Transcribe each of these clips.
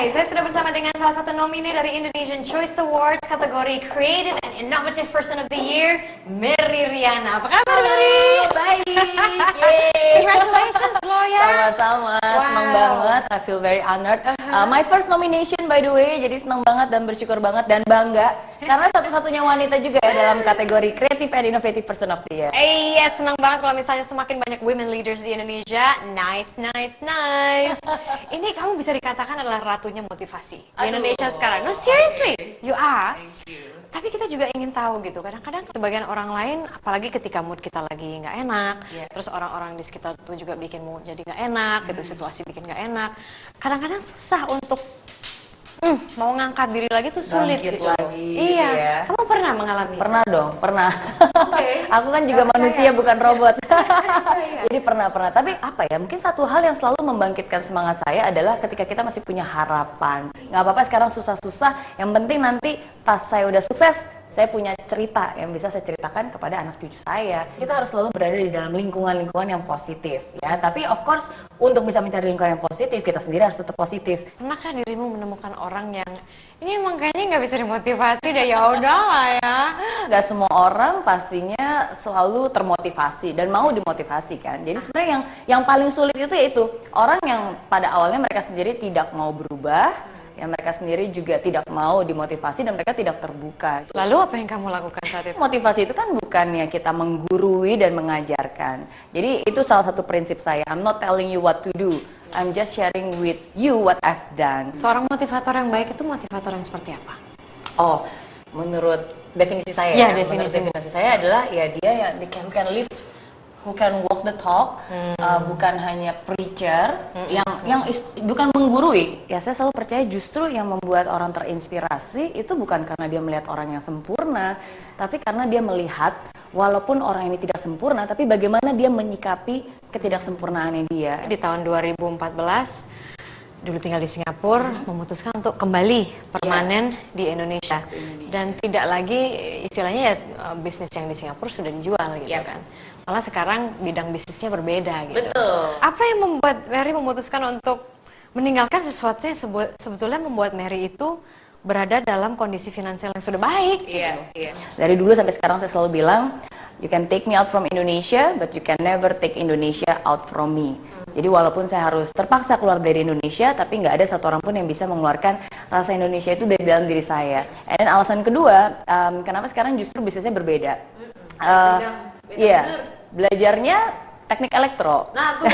Hai, saya sudah bersama dengan salah satu nomine dari Indonesian Choice Awards kategori Creative and Innovative Person of the Year, Merry Riana. Apa kabar, Merry? Baik, Congratulations, Gloria. Sama-sama, senang banget. I feel very honored. My first nomination by the way, jadi senang banget dan bersyukur banget dan bangga karena satu-satunya wanita juga ya dalam kategori Creative and Innovative Person of the Year. Iya, senang banget kalau misalnya semakin banyak women leaders di Indonesia. Nice. Ini kamu bisa dikatakan adalah ratunya motivasi di Indonesia sekarang. No, seriously, you are. Tapi kita juga ingin tahu gitu, kadang-kadang sebagian orang lain, apalagi ketika mood kita lagi nggak enak, terus orang-orang di sekitar itu juga bikin mood jadi nggak enak, gitu, situasi bikin nggak enak. Kadang-kadang susah untuk mau ngangkat diri lagi tuh sulit Bangkit gitu. lagi, Iya. ya. Kamu pernah mengalami? Pernah dong, pernah. Okay. Aku kan juga manusia bukan robot. Jadi pernah. Tapi apa ya? Mungkin satu hal yang selalu membangkitkan semangat saya adalah ketika kita masih punya harapan. Nggak apa-apa sekarang susah-susah. Yang penting nanti pas saya udah sukses, saya punya cerita yang bisa saya ceritakan kepada anak cucu saya. Kita harus selalu berada di dalam lingkungan-lingkungan yang positif, ya. Tapi of course untuk bisa mencari lingkungan yang positif, kita sendiri harus tetap positif. Pernahkah dirimu menemukan orang yang ini emang kayaknya nggak bisa dimotivasi deh, ya udah lah ya? Gak semua orang pastinya selalu termotivasi dan mau dimotivasi kan. Jadi sebenarnya yang paling sulit itu yaitu orang yang pada awalnya mereka sendiri tidak mau berubah, yang mereka sendiri juga tidak mau dimotivasi dan mereka tidak terbuka. Lalu apa yang kamu lakukan saat itu? Motivasi itu kan bukannya kita menggurui dan mengajarkan. Jadi itu salah satu prinsip saya. I'm not telling you what to do. I'm just sharing with you what I've done. Seorang motivator yang baik itu motivator yang seperti apa? Oh, menurut definisi saya, Ya, menurut definisi saya adalah ya dia yang who can walk the talk, bukan hanya preacher, bukan menggurui. Ya saya selalu percaya justru yang membuat orang terinspirasi itu bukan karena dia melihat orang yang sempurna, tapi karena dia melihat walaupun orang ini tidak sempurna, tapi bagaimana dia menyikapi ketidaksempurnaannya dia. Di tahun 2014, dulu tinggal di Singapura, memutuskan untuk kembali permanen di Indonesia. Dan tidak lagi istilahnya ya bisnis yang di Singapura sudah dijual gitu kan. Malah sekarang bidang bisnisnya berbeda gitu. Betul. Apa yang membuat Mary memutuskan untuk meninggalkan sesuatu yang sebetulnya membuat Mary itu berada dalam kondisi finansial yang sudah baik? Iya. Dari dulu sampai sekarang saya selalu bilang, you can take me out from Indonesia, but you can never take Indonesia out from me. Jadi walaupun saya harus terpaksa keluar dari Indonesia, tapi nggak ada satu orang pun yang bisa mengeluarkan rasa Indonesia itu dari dalam diri saya. Dan alasan kedua, kenapa sekarang justru bisnisnya berbeda. Belajarnya teknik elektro. Nah, tuh.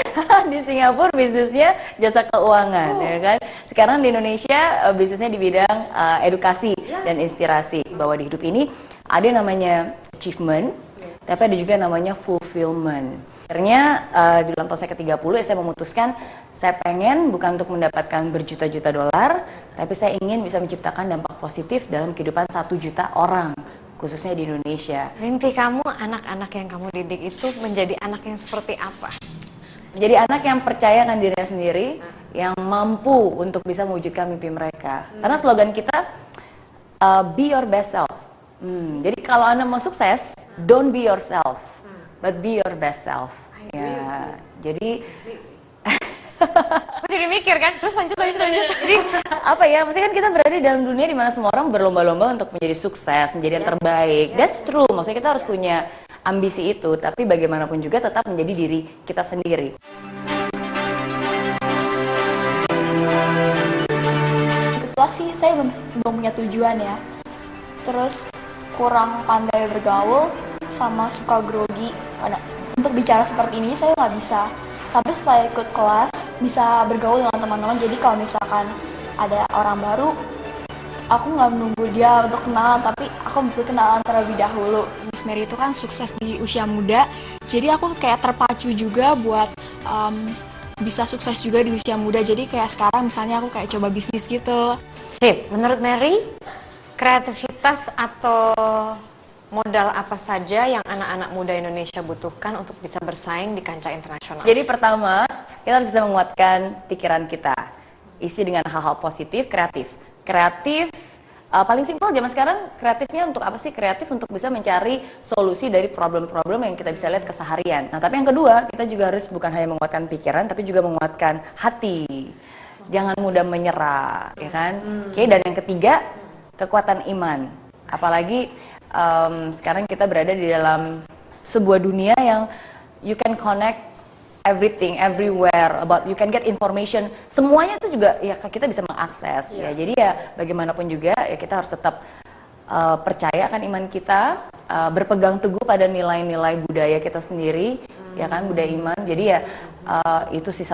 Di Singapura bisnisnya jasa keuangan, ya kan. Sekarang di Indonesia bisnisnya di bidang edukasi dan inspirasi. Bahwa di hidup ini ada yang namanya achievement, tapi ada juga namanya fulfillment. Akhirnya di dalam tahun saya ke-30 saya memutuskan saya pengen bukan untuk mendapatkan berjuta-juta dolar, tapi saya ingin bisa menciptakan dampak positif dalam kehidupan 1 juta orang, khususnya di Indonesia. Mimpi kamu, anak-anak yang kamu didik itu menjadi anak yang seperti apa? Jadi anak yang percaya akan dirinya sendiri, yang mampu untuk bisa mewujudkan mimpi mereka. Karena slogan kita, be your best self. Jadi kalau Anda mau sukses, don't be yourself, but be your best self. Ya, jadi Aku jadi mikir kan, terus lanjut. Jadi apa ya, maksudnya kan kita berada di dalam dunia di mana semua orang berlomba-lomba untuk menjadi sukses, menjadi yang terbaik. That's true, maksudnya kita harus punya ambisi itu, tapi bagaimanapun juga tetap menjadi diri kita sendiri. Kebetulan sih saya belum punya tujuan ya. Terus kurang pandai bergaul sama suka grogi. Untuk bicara seperti ini saya nggak bisa. Tapi setelah ikut kelas bisa bergaul dengan teman-teman. Jadi kalau misalkan ada orang baru, aku nggak menunggu dia untuk kenalan, tapi aku berkenalan terlebih dahulu. Miss Mary itu kan sukses di usia muda, jadi aku kayak terpacu juga buat bisa sukses juga di usia muda. Jadi kayak sekarang misalnya aku kayak coba bisnis gitu. Sip, menurut Mary, kreativitas atau modal apa saja yang anak-anak muda Indonesia butuhkan untuk bisa bersaing di kancah internasional? Jadi pertama, kita harus bisa menguatkan pikiran kita. Isi dengan hal-hal positif, kreatif. Paling simpel zaman sekarang, kreatifnya untuk apa sih? Kreatif untuk bisa mencari solusi dari problem-problem yang kita bisa lihat keseharian. Nah, tapi yang kedua, kita juga harus bukan hanya menguatkan pikiran, tapi juga menguatkan hati. jangan mudah menyerah, ya kan? Oke, dan yang ketiga, kekuatan iman. Apalagi sekarang kita berada di dalam sebuah dunia yang you can connect everything, everywhere, about you can get information. Semuanya itu juga ya kita bisa mengakses. Ya, jadi ya bagaimanapun juga ya kita harus tetap percaya akan iman kita, berpegang teguh pada nilai-nilai budaya kita sendiri, ya kan, budaya iman. Jadi ya itu sih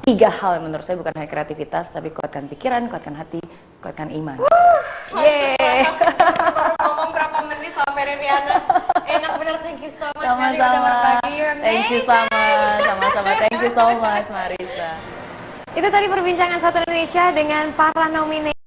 tiga hal yang menurut saya bukan hanya kreativitas, tapi kuatkan pikiran, kuatkan hati, kuatkan iman. Yeay. Baru ngomong berapa menit sama Riana. Enak bener, thank you so much Mary udah berbagi. You're amazing. Thank you sama-sama. Thank you so much Marisa. Itu tadi perbincangan Satu Indonesia dengan para nominee